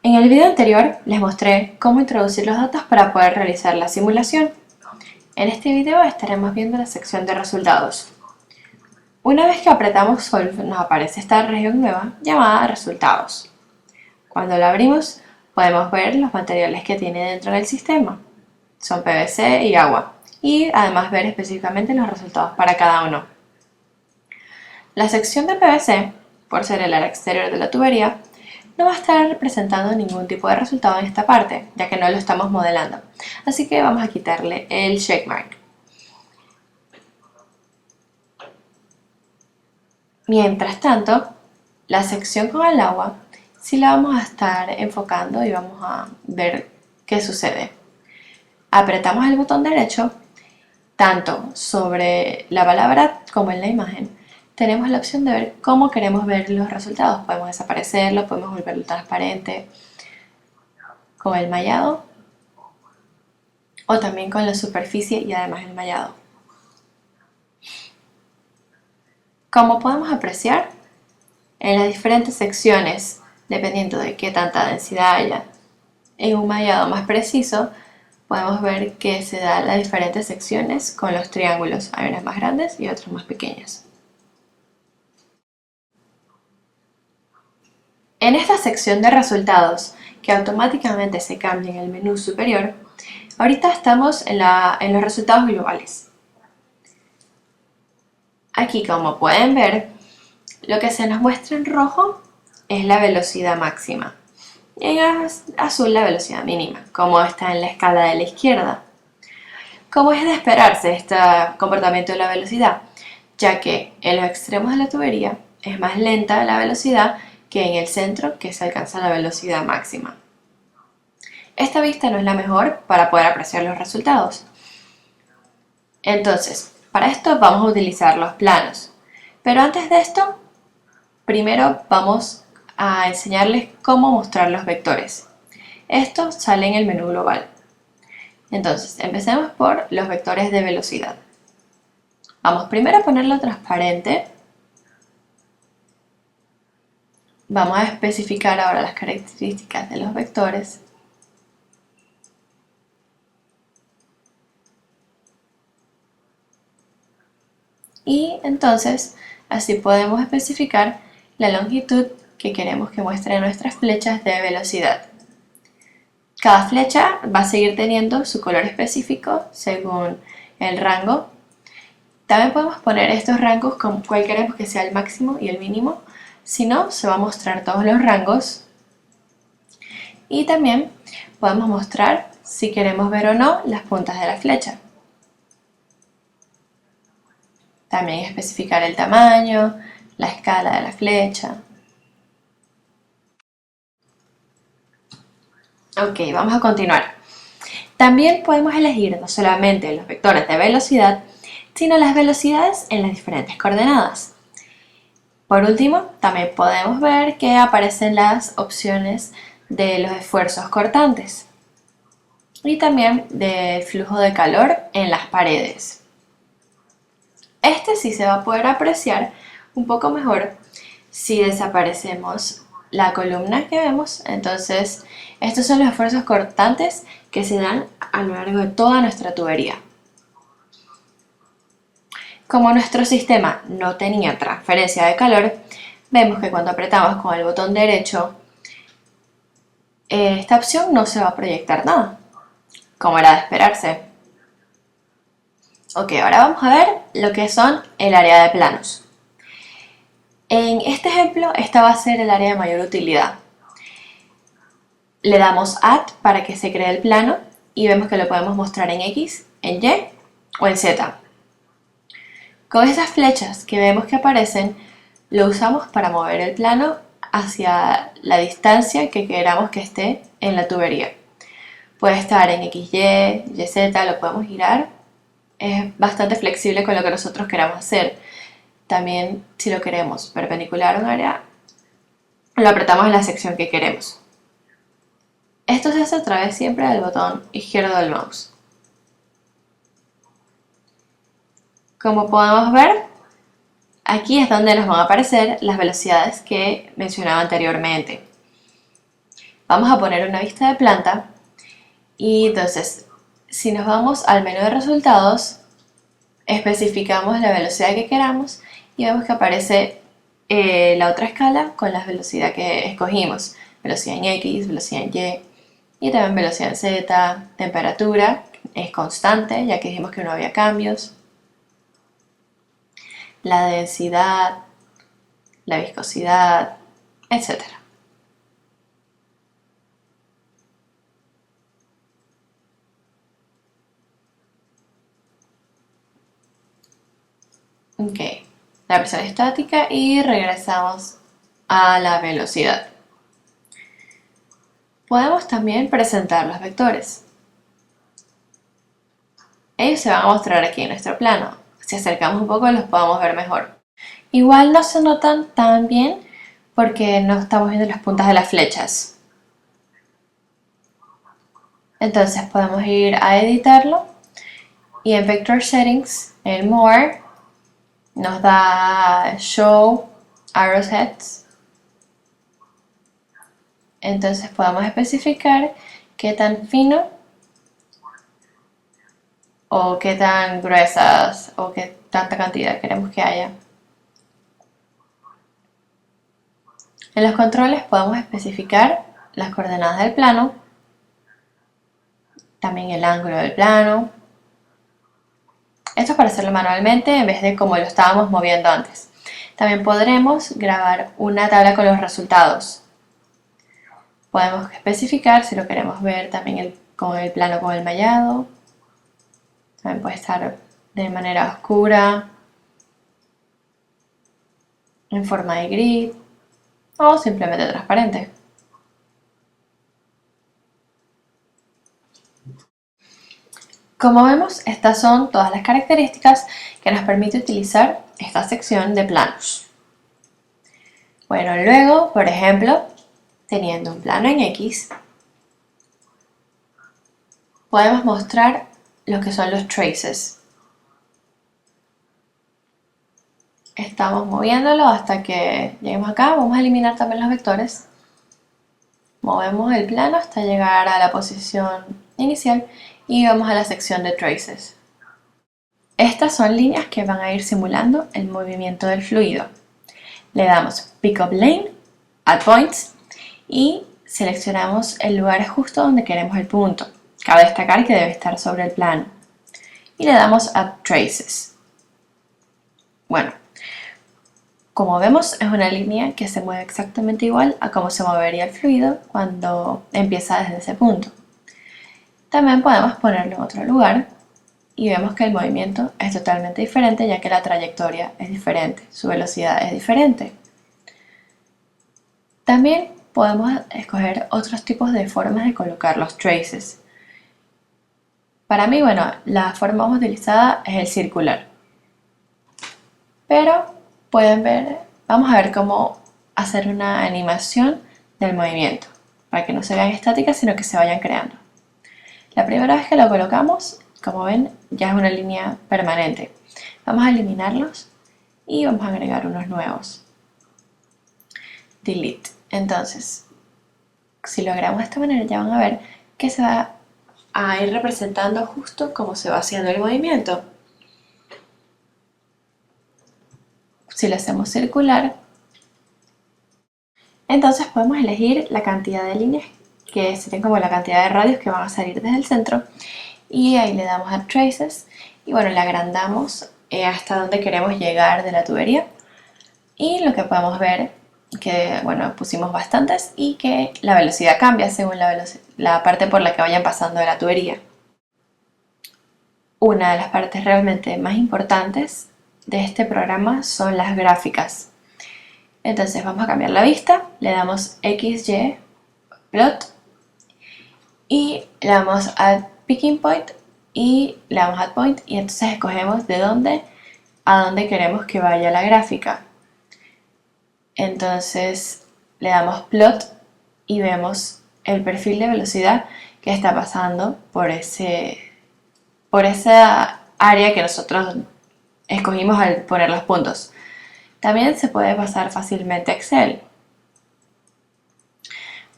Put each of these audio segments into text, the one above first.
En el video anterior les mostré cómo introducir los datos para poder realizar la simulación. En este video estaremos viendo la sección de resultados. Una vez que apretamos Solve nos aparece esta región nueva llamada Resultados. Cuando la abrimos podemos ver los materiales que tiene dentro del sistema. Son PVC y agua, y además ver específicamente los resultados para cada uno. La sección de PVC, por ser el área exterior de la tubería, no va a estar representando ningún tipo de resultado en esta parte, ya que no lo estamos modelando. Así que vamos a quitarle el checkmark. Mientras tanto, la sección con el agua sí la vamos a estar enfocando y vamos a ver qué sucede. Apretamos el botón derecho, tanto sobre la palabra como en la imagen. Tenemos la opción de ver cómo queremos ver los resultados. Podemos desaparecerlo, podemos volverlo transparente con el mallado o también con la superficie y además el mallado. Como podemos apreciar, en las diferentes secciones, dependiendo de qué tanta densidad haya en un mallado más preciso, podemos ver que se dan las diferentes secciones con los triángulos. Hay unas más grandes y otras más pequeñas. En esta sección de resultados, que automáticamente se cambia en el menú superior, ahorita estamos en los resultados globales. Aquí, como pueden ver, lo que se nos muestra en rojo es la velocidad máxima y en azul la velocidad mínima, como está en la escala de la izquierda. Como es de esperarse este comportamiento de la velocidad, ya que en los extremos de la tubería es más lenta la velocidad que en el centro, que se alcanza la velocidad máxima. Esta vista no es la mejor para poder apreciar los resultados. Entonces, para esto vamos a utilizar los planos. Pero antes de esto, primero vamos a enseñarles cómo mostrar los vectores. Esto sale en el menú global. Entonces, empecemos por los vectores de velocidad. Vamos primero a ponerlo transparente. Vamos a especificar ahora las características de los vectores. Y entonces, así podemos especificar la longitud que queremos que muestren nuestras flechas de velocidad. Cada flecha va a seguir teniendo su color específico según el rango. También podemos poner estos rangos con cuál queremos que sea el máximo y el mínimo. Si no, se va a mostrar todos los rangos. Y también podemos mostrar si queremos ver o no las puntas de la flecha. También especificar el tamaño, la escala de la flecha. Ok, vamos a continuar. También podemos elegir no solamente los vectores de velocidad, sino las velocidades en las diferentes coordenadas. Por último, también podemos ver que aparecen las opciones de los esfuerzos cortantes y también del flujo de calor en las paredes. Este sí se va a poder apreciar un poco mejor si desaparecemos la columna que vemos. Entonces, estos son los esfuerzos cortantes que se dan a lo largo de toda nuestra tubería. Como nuestro sistema no tenía transferencia de calor, vemos que cuando apretamos con el botón derecho, esta opción no se va a proyectar nada, como era de esperarse. Ok, ahora vamos a ver lo que son el área de planos. En este ejemplo, esta va a ser el área de mayor utilidad. Le damos Add para que se cree el plano y vemos que lo podemos mostrar en X, en Y o en Z. Con esas flechas que vemos que aparecen, lo usamos para mover el plano hacia la distancia que queramos que esté en la tubería. Puede estar en XY, YZ, lo podemos girar. Es bastante flexible con lo que nosotros queramos hacer. También, si lo queremos perpendicular a un área, lo apretamos en la sección que queremos. Esto se hace a través siempre del botón izquierdo del mouse. Como podemos ver, aquí es donde nos van a aparecer las velocidades que mencionaba anteriormente. Vamos a poner una vista de planta y entonces si nos vamos al menú de resultados, especificamos la velocidad que queramos y vemos que aparece la otra escala con la velocidad que escogimos. Velocidad en X, velocidad en Y también velocidad en Z, temperatura, es constante ya que dijimos que no había cambios. La densidad, la viscosidad, etcétera. Ok, la presión estática y regresamos a la velocidad. Podemos también presentar los vectores. Ellos se van a mostrar aquí en nuestro plano. Si acercamos un poco los podemos ver mejor. Igual no se notan tan bien porque no estamos viendo las puntas de las flechas. Entonces podemos ir a editarlo y en Vector Settings, en More, nos da Show Arrowheads. Entonces podemos especificar qué tan fino o qué tan gruesas o qué tanta cantidad queremos que haya. En los controles podemos especificar las coordenadas del plano, también el ángulo del plano. Esto es para hacerlo manualmente en vez de como lo estábamos moviendo antes. También podremos grabar una tabla con los resultados. Podemos especificar si lo queremos ver también con el plano con el mallado. También puede estar de manera oscura, en forma de grid o simplemente transparente. Como vemos, estas son todas las características que nos permite utilizar esta sección de planos. Bueno, luego, por ejemplo, teniendo un plano en X, podemos mostrar lo que son los traces. Estamos moviéndolo hasta que lleguemos acá. Vamos a eliminar también los vectores. Movemos el plano hasta llegar a la posición inicial y vamos a la sección de traces. Estas son líneas que van a ir simulando el movimiento del fluido. Le damos Pick Up Lane, Add Points y seleccionamos el lugar justo donde queremos el punto. Cabe destacar que debe estar sobre el plano. Y le damos Add Traces. Bueno, como vemos es una línea que se mueve exactamente igual a cómo se movería el fluido cuando empieza desde ese punto. También podemos ponerlo en otro lugar y vemos que el movimiento es totalmente diferente ya que la trayectoria es diferente, su velocidad es diferente. También podemos escoger otros tipos de formas de colocar los traces. Para mí, bueno, la forma más utilizada es el circular. Pero pueden ver, vamos a ver cómo hacer una animación del movimiento, para que no se vean estáticas sino que se vayan creando. La primera vez que lo colocamos, como ven, ya es una línea permanente. Vamos a eliminarlos y vamos a agregar unos nuevos. Delete. Entonces, si lo agregamos de esta manera ya van a ver que se va a ir representando justo como se va haciendo el movimiento. Si lo hacemos circular, entonces podemos elegir la cantidad de líneas que serían como la cantidad de radios que van a salir desde el centro y ahí le damos a Traces y bueno, le agrandamos hasta donde queremos llegar de la tubería y lo que podemos ver que bueno, pusimos bastantes y que la velocidad cambia según la parte por la que vayan pasando de la tubería. Una de las partes realmente más importantes de este programa son las gráficas. Entonces vamos a cambiar la vista, le damos XY plot y le damos add picking point y le damos add point y entonces escogemos de dónde a dónde queremos que vaya la gráfica. Entonces le damos plot y vemos el perfil de velocidad que está pasando por esa área que nosotros escogimos al poner los puntos. También se puede pasar fácilmente a Excel.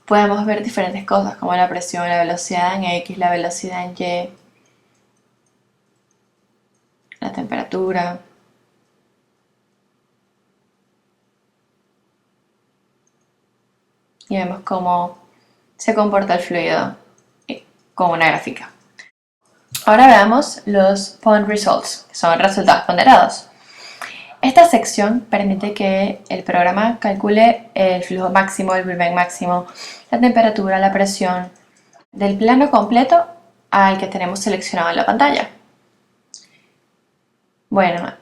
podemos ver diferentes cosas como la presión, la velocidad en X, la velocidad en Y, la temperatura. Y vemos cómo se comporta el fluido con una gráfica. Ahora veamos los Pond Results, que son resultados ponderados. Esta sección permite que el programa calcule el flujo máximo, el volumen máximo, la temperatura, la presión del plano completo al que tenemos seleccionado en la pantalla. Bueno,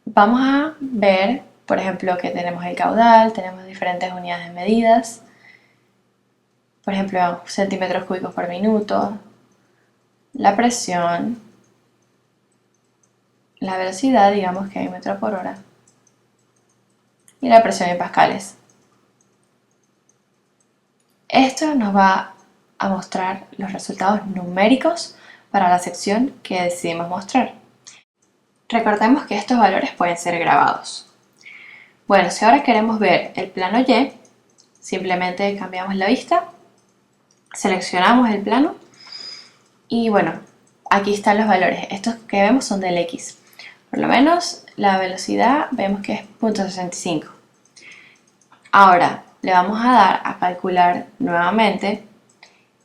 vamos a ver, por ejemplo, que tenemos el caudal, tenemos diferentes unidades de medidas, por ejemplo, centímetros cúbicos por minuto, la presión, la velocidad, digamos que hay metro por hora, y la presión en pascales. Esto nos va a mostrar los resultados numéricos para la sección que decidimos mostrar. Recordemos que estos valores pueden ser grabados. Bueno, si ahora queremos ver el plano Y, simplemente cambiamos la vista, seleccionamos el plano y bueno, aquí están los valores. Estos que vemos son del X. Por lo menos la velocidad vemos que es 0.65. Ahora le vamos a dar a calcular nuevamente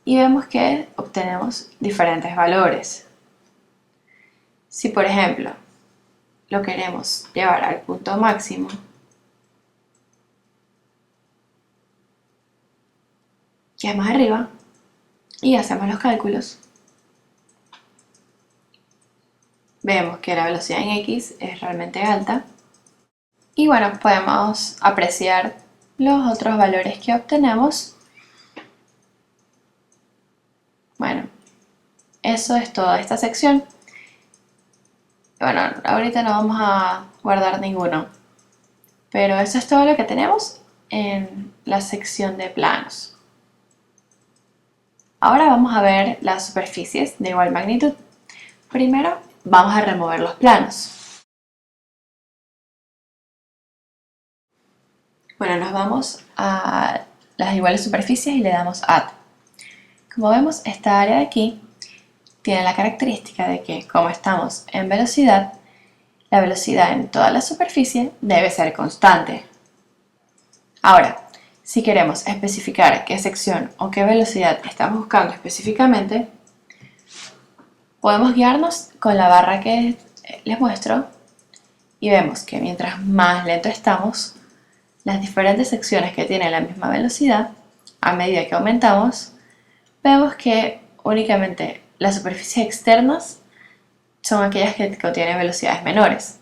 y vemos que obtenemos diferentes valores. Si por ejemplo lo queremos llevar al punto máximo, que es más arriba, y hacemos los cálculos, vemos que la velocidad en X es realmente alta y bueno, podemos apreciar los otros valores que obtenemos. Bueno, eso es toda esta sección. Bueno, ahorita no vamos a guardar ninguno, pero eso es todo lo que tenemos en la sección de planos. Ahora vamos a ver las superficies de igual magnitud. Primero vamos a remover los planos. Bueno, nos vamos a las iguales superficies y le damos Add. Como vemos, esta área de aquí tiene la característica de que, como estamos en velocidad, la velocidad en toda la superficie debe ser constante. Ahora, si queremos especificar qué sección o qué velocidad estamos buscando específicamente, podemos guiarnos con la barra que les muestro y vemos que mientras más lento estamos, las diferentes secciones que tienen la misma velocidad, a medida que aumentamos, vemos que únicamente las superficies externas son aquellas que contienen velocidades menores.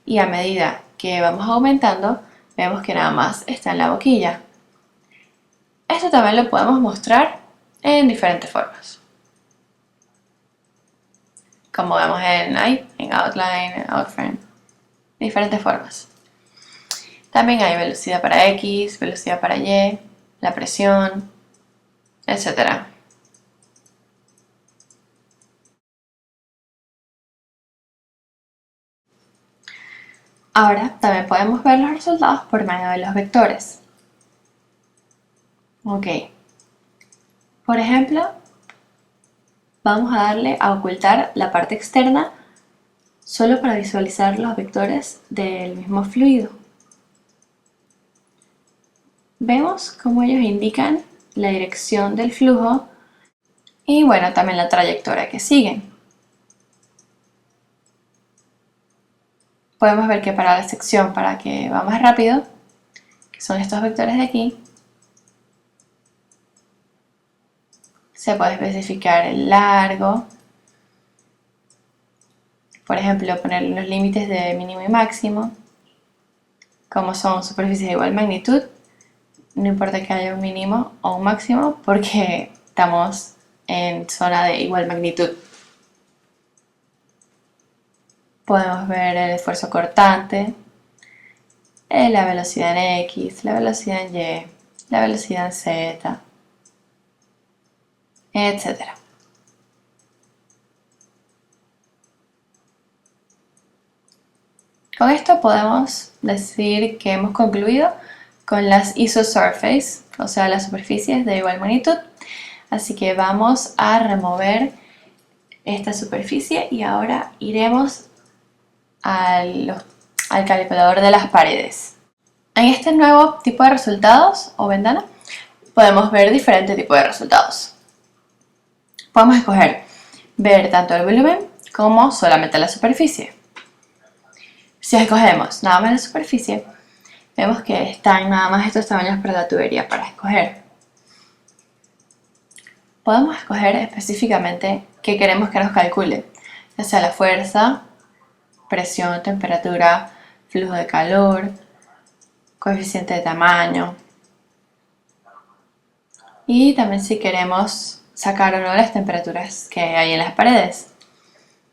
Y a medida que vamos aumentando, vemos que nada más está en la boquilla. Esto también lo podemos mostrar en diferentes formas. Como vemos en Outline, en Outframe, diferentes formas. También hay velocidad para X, velocidad para Y, la presión, etc. Ahora también podemos ver los resultados por medio de los vectores. Ok. Por ejemplo, vamos a darle a ocultar la parte externa solo para visualizar los vectores del mismo fluido. Vemos cómo ellos indican la dirección del flujo y bueno, también la trayectoria que siguen. Podemos ver que para la sección para que va más rápido, que son estos vectores de aquí, se puede especificar el largo, por ejemplo, poner los límites de mínimo y máximo, como son superficies de igual magnitud, no importa que haya un mínimo o un máximo porque estamos en zona de igual magnitud. Podemos ver el esfuerzo cortante, la velocidad en X, la velocidad en Y, la velocidad en Z, etc. Con esto podemos decir que hemos concluido con las isosurface, o sea las superficies de igual magnitud. Así que vamos a remover esta superficie y ahora iremos al calculador de las paredes. En este nuevo tipo de resultados o ventana podemos ver diferentes tipos de resultados. Podemos escoger ver tanto el volumen como solamente la superficie. Si escogemos nada más la superficie, vemos que están nada más estos tamaños para la tubería para escoger. Podemos escoger específicamente qué queremos que nos calcule, ya sea la fuerza, presión, temperatura, flujo de calor, coeficiente de tamaño. Y también si queremos sacar o no las temperaturas que hay en las paredes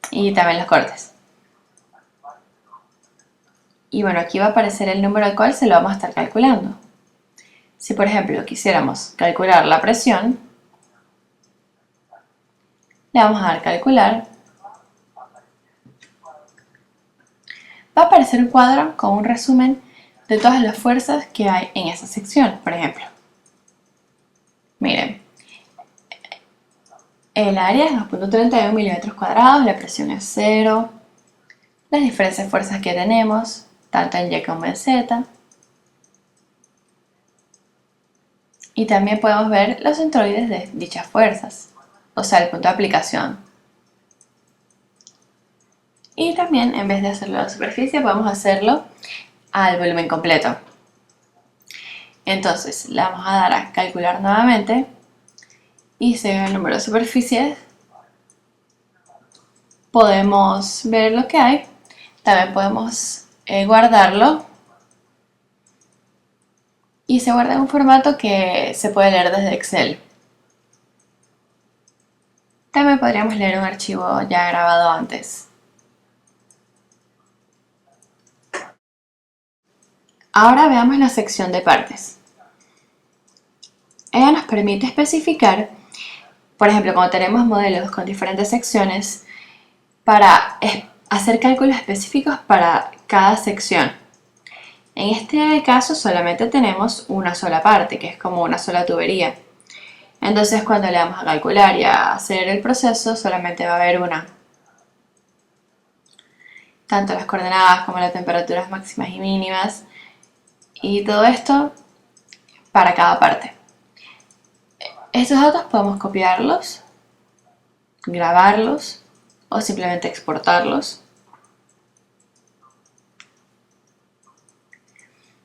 y también los cortes. Y bueno, aquí va a aparecer el número al cual se lo vamos a estar calculando. Si por ejemplo quisiéramos calcular la presión, le vamos a dar calcular. Va a aparecer un cuadro con un resumen de todas las fuerzas que hay en esa sección, por ejemplo. Miren, el área es 2.31 milímetros cuadrados, la presión es 0, las diferentes fuerzas que tenemos, tanto en Y como en Z. Y también podemos ver los centroides de dichas fuerzas, o sea, el punto de aplicación. Y también, en vez de hacerlo a la superficie, podemos hacerlo al volumen completo. Entonces, le vamos a dar a calcular nuevamente y según el número de superficies podemos ver lo que hay. También podemos guardarlo y se guarda en un formato que se puede leer desde Excel. También podríamos leer un archivo ya grabado antes. Ahora veamos la sección de partes. Ella nos permite especificar, por ejemplo, cuando tenemos modelos con diferentes secciones, para hacer cálculos específicos para cada sección. En este caso solamente tenemos una sola parte, que es como una sola tubería. Entonces cuando le damos a calcular y a hacer el proceso, solamente va a haber una. Tanto las coordenadas como las temperaturas máximas y mínimas. Y todo esto para cada parte. Estos datos podemos copiarlos, grabarlos o simplemente exportarlos.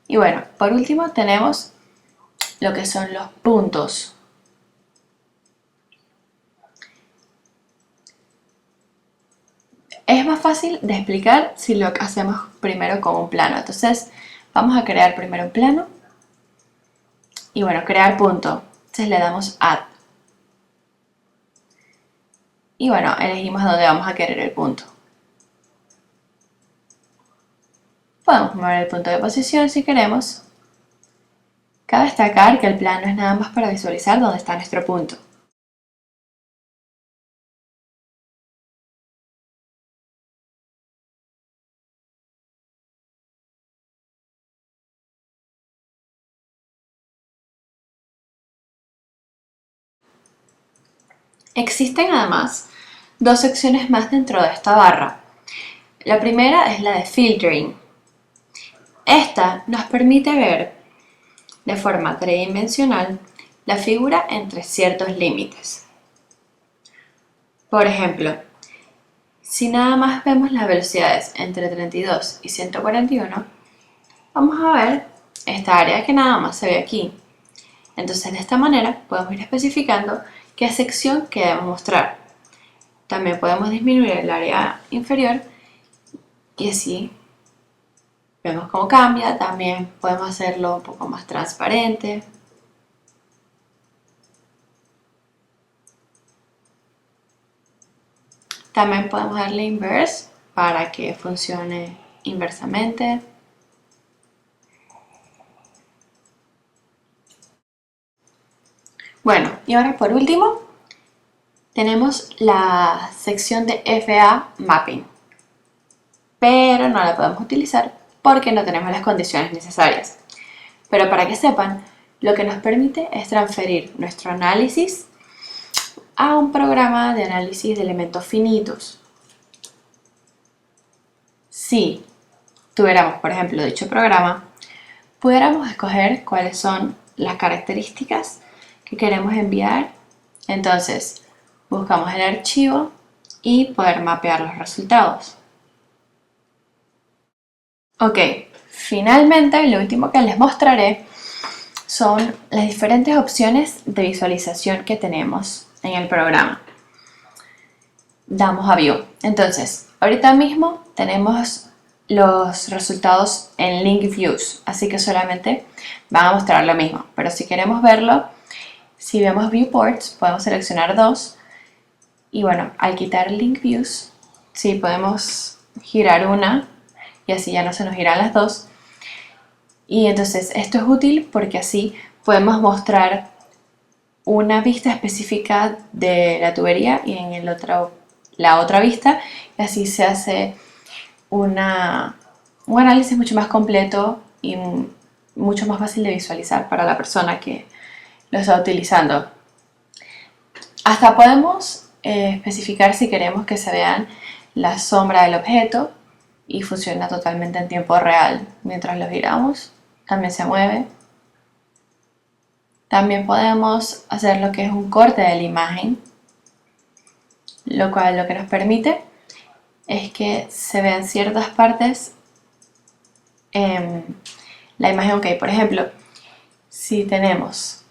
Y bueno, por último tenemos lo que son los puntos. Es más fácil de explicar si lo hacemos primero con un plano. Entonces vamos a crear primero un plano. Y bueno, crear punto. Entonces le damos Add. Y bueno, elegimos a dónde vamos a querer el punto. Podemos mover el punto de posición si queremos. Cabe destacar que el plano es nada más para visualizar dónde está nuestro punto. Existen además dos secciones más dentro de esta barra. La primera es la de Filtering. Esta nos permite ver de forma tridimensional la figura entre ciertos límites. Por ejemplo, si nada más vemos las velocidades entre 32 y 141, vamos a ver esta área que nada más se ve aquí. Entonces de esta manera podemos ir especificando qué sección queremos mostrar. También podemos disminuir el área inferior y así vemos cómo cambia. También podemos hacerlo un poco más transparente. También podemos darle inverse para que funcione inversamente. Bueno, y ahora por último tenemos la sección de FA Mapping, pero no la podemos utilizar porque no tenemos las condiciones necesarias. Pero para que sepan, lo que nos permite es transferir nuestro análisis a un programa de análisis de elementos finitos. Si tuviéramos, por ejemplo, dicho programa, pudiéramos escoger cuáles son las características que queremos enviar. Entonces, buscamos el archivo y poder mapear los resultados. Ok, finalmente lo último que les mostraré son las diferentes opciones de visualización que tenemos en el programa. Damos a View. Entonces, ahorita mismo tenemos los resultados en Link Views, así que solamente van a mostrar lo mismo. Pero si queremos verlo, si vemos Viewports, podemos seleccionar dos. Y bueno, al quitar Link Views, sí podemos girar una y así ya no se nos giran las dos. Y entonces esto es útil porque así podemos mostrar una vista específica de la tubería y en la otra vista, y así se hace un análisis mucho más completo y mucho más fácil de visualizar para la persona que lo está utilizando. Hasta podemos especificar si queremos que se vean la sombra del objeto y funciona totalmente en tiempo real. Mientras lo giramos, también se mueve. También podemos hacer lo que es un corte de la imagen, lo cual lo que nos permite es que se vean ciertas partes en la imagen. Ok, por ejemplo, si tenemos,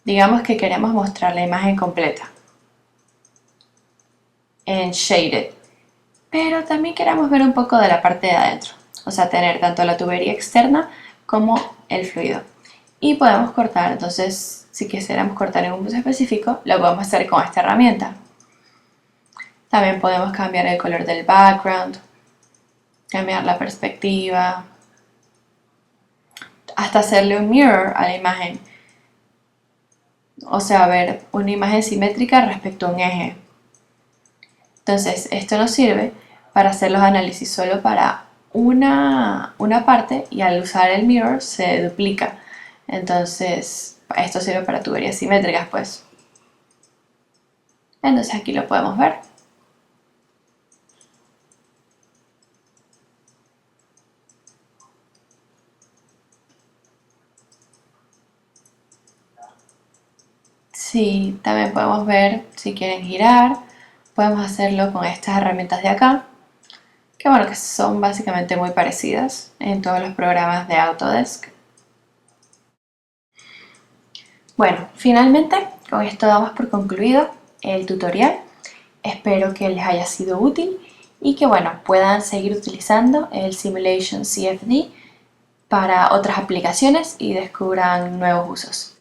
digamos que queremos mostrar la imagen completa en Shaded, pero también queremos ver un poco de la parte de adentro, o sea, tener tanto la tubería externa como el fluido. Y podemos cortar, entonces si quisiéramos cortar en un punto específico, lo podemos hacer con esta herramienta. También podemos cambiar el color del background, cambiar la perspectiva, hasta hacerle un mirror a la imagen, o sea, ver una imagen simétrica respecto a un eje. Entonces esto nos sirve para hacer los análisis solo para una parte, y al usar el mirror se duplica. Entonces esto sirve para tuberías simétricas, pues. Entonces aquí lo podemos ver. Sí, también podemos ver si quieren girar. Podemos hacerlo con estas herramientas de acá, que bueno, que son básicamente muy parecidas en todos los programas de Autodesk. Bueno, finalmente con esto damos por concluido el tutorial. Espero que les haya sido útil y que bueno, puedan seguir utilizando el Simulation CFD para otras aplicaciones y descubran nuevos usos.